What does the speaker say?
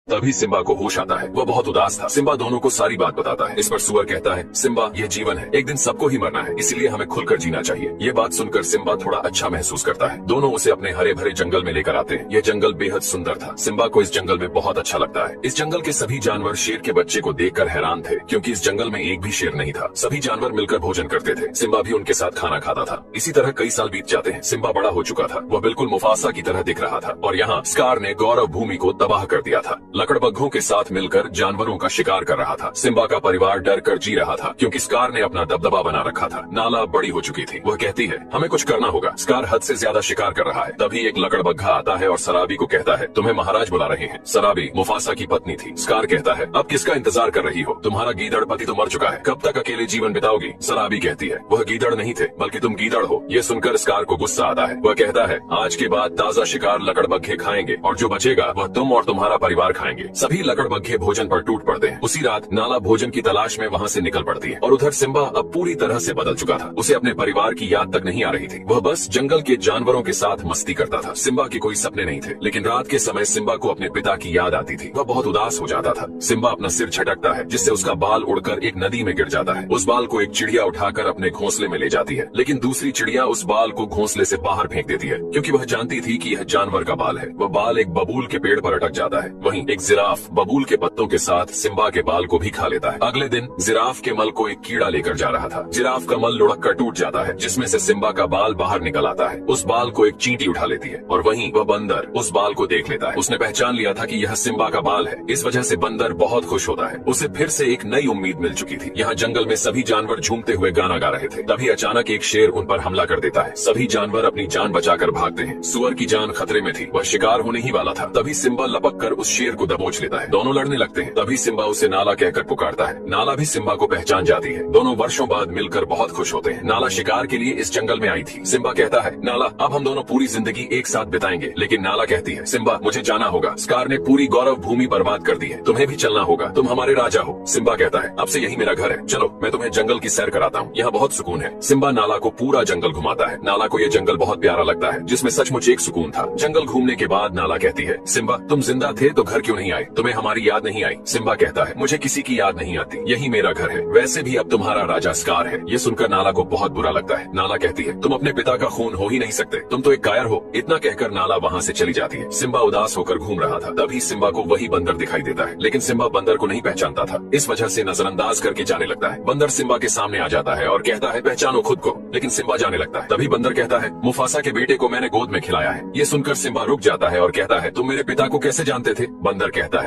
तभी सिम्बा को होश आता है। वह बहुत उदास था। सिम्बा दोनों को सारी बात बताता है। इस पर सुअर कहता है, सिम्बा ये जीवन है, एक दिन सबको ही मरना है, इसीलिए हमें खुलकर जीना चाहिए। ये बात सुनकर सिम्बा थोड़ा अच्छा महसूस करता है। दोनों उसे अपने हरे भरे जंगल में लेकर आते हैं। यह जंगल बेहद सुंदर था। सिम्बा को इस जंगल में बहुत अच्छा लगता है। इस जंगल के सभी जानवर शेर के बच्चे को देखकर हैरान थे, क्योंकि इस जंगल में एक भी शेर नहीं था। सभी जानवर मिलकर भोजन करते थे। सिम्बा भी उनके साथ खाना खाता था। इसी तरह कई साल बीत जाते हैं। सिम्बा बड़ा हो चुका था। वह बिल्कुल मुफासा की तरह दिख रहा था और यहाँ स्कार ने गौरव भूमि को तबाह कर दिया था। लकड़बग्घों के साथ मिलकर जानवरों का शिकार कर रहा था। सिम्बा का परिवार डर कर जी रहा था, क्योंकि स्कार ने अपना दबदबा बना रखा था। नाला बड़ी हो चुकी थी। वह कहती है, हमें कुछ करना होगा, स्कार हद से ज्यादा शिकार कर रहा है। तभी एक लकड़बग्घा आता है और सराबी को कहता है, तुम्हें महाराज बुला रहे हैं। सराबी मुफासा की पत्नी थी। स्कार कहता है, अब किसका इंतजार कर रही हो? तुम्हारा गीदड़ पति तो मर चुका है, कब तक अकेले जीवन बिताओगी? सराबी कहती है, वह गीदड़ नहीं थे, बल्कि तुम गीदड़ हो। ये सुनकर स्कार को गुस्सा आता है। वह कहता है, आज के बाद ताजा शिकार लकड़बग्घे खाएंगे और जो बचेगा वह तुम और तुम्हारा परिवार खाएंगे। सभी लकड़बग्घे भोजन पर टूट पड़ते हैं। उसी रात नाला भोजन की तलाश में वहाँ से निकल पड़ती है और उधर सिम्बा अब पूरी तरह से बदल चुका था। उसे अपने परिवार की याद तक नहीं आ रही थी। वह बस जंगल के जानवरों के साथ मस्ती करता था। सिम्बा के कोई सपने नहीं थे, लेकिन रात के समय सिम्बा को अपने पिता की याद आती थी। वह बहुत उदास हो जाता था। सिम्बा अपना सिर झटकता है, जिससे उसका बाल उड़कर एक नदी में गिर जाता है। उस बाल को एक चिड़िया उठाकर अपने घोंसले में ले जाती है, लेकिन दूसरी चिड़िया उस बाल को घोंसले से बाहर फेंक देती है, क्योंकि वह जानती थी कि यह जानवर का बाल है। वह बाल एक बबूल के पेड़ पर अटक जाता है। वहीं एक जिराफ बबूल के पत्तों के साथ सिम्बा के बाल को भी खा लेता है। अगले दिन जिराफ के मल को एक कीड़ा लेकर जा रहा था। जिराफ का मल लुढ़क कर टूट जाता है, जिसमें से सिम्बा का बाल बाहर निकल आता है। उस बाल को एक चींटी उठा लेती है और वहीं वह बंदर उस बाल को देख लेता है। उसने पहचान लिया था कि यह सिम्बा का बाल है। इस वजह से बंदर बहुत खुश होता है। उसे फिर से एक नई उम्मीद मिल चुकी थी। यहाँ जंगल में सभी जानवर झूमते हुए गाना गा रहे थे। तभी अचानक एक शेर उन पर हमला कर देता है। सभी जानवर अपनी जान बचाकर भागते हैं। सुअर की जान खतरे में थी, वह शिकार होने ही वाला था। तभी सिम्बा लपक कर उस शेर को दबोच लेता है। दोनों लड़ने लगते हैं। तभी सिम्बा उसे नाला कहकर पुकारता है। नाला भी सिम्बा को पहचान जाती है। दोनों वर्षों बाद मिलकर बहुत खुश होते हैं। नाला शिकार के लिए इस जंगल में आई थी। सिम्बा कहता है, नाला अब हम दोनों पूरी जिंदगी एक साथ बिताएंगे। लेकिन नाला कहती है, सिम्बा मुझे जाना होगा, स्कार ने पूरी गौरव भूमि बर्बाद कर दी है, तुम्हें भी चलना होगा, तुम हमारे राजा हो। सिम्बा कहता है, अब से यही मेरा घर है, चलो मैं तुम्हें जंगल की सैर कराता हूँ, यहाँ बहुत सुकून है। सिम्बा नाला को पूरा जंगल घुमाता है। नाला को यह जंगल बहुत प्यारा लगता है, जिसमें सचमुच एक सुकून था। जंगल घूमने के बाद नाला कहती है, सिम्बा तुम जिंदा थे तो घर क्यों नहीं आए? तुम्हें हमारी याद नहीं आई? सिम्बा कहता है, मुझे किसी की याद नहीं आती, यही मेरा घर है। वैसे भी अब तुम्हारा राजा स्कार है। ये सुनकर नाला को बहुत बुरा लगता है। नाला कहती है, तुम अपने पिता का खून हो ही नहीं सकते, तुम तो एक कायर हो। इतना कहकर नाला वहाँ से चली जाती है। सिम्बा उदास होकर घूम रहा था। तभी सिम्बा को वही बंदर दिखाई देता है, लेकिन सिम्बा बंदर को नहीं पहचानता था। इस वजह से नजरअंदाज करके जाने लगता है। बंदर सिम्बा के सामने आ जाता है और कहता है, पहचानो खुद को, लेकिन सिम्बा जाने लगता है। तभी बंदर कहता है, मुफासा के बेटे को मैंने गोद में खिलाया है। ये सुनकर सिम्बा रुक जाता है और कहता है, तुम मेरे पिता को कैसे जानते थे? बंदर कहता है,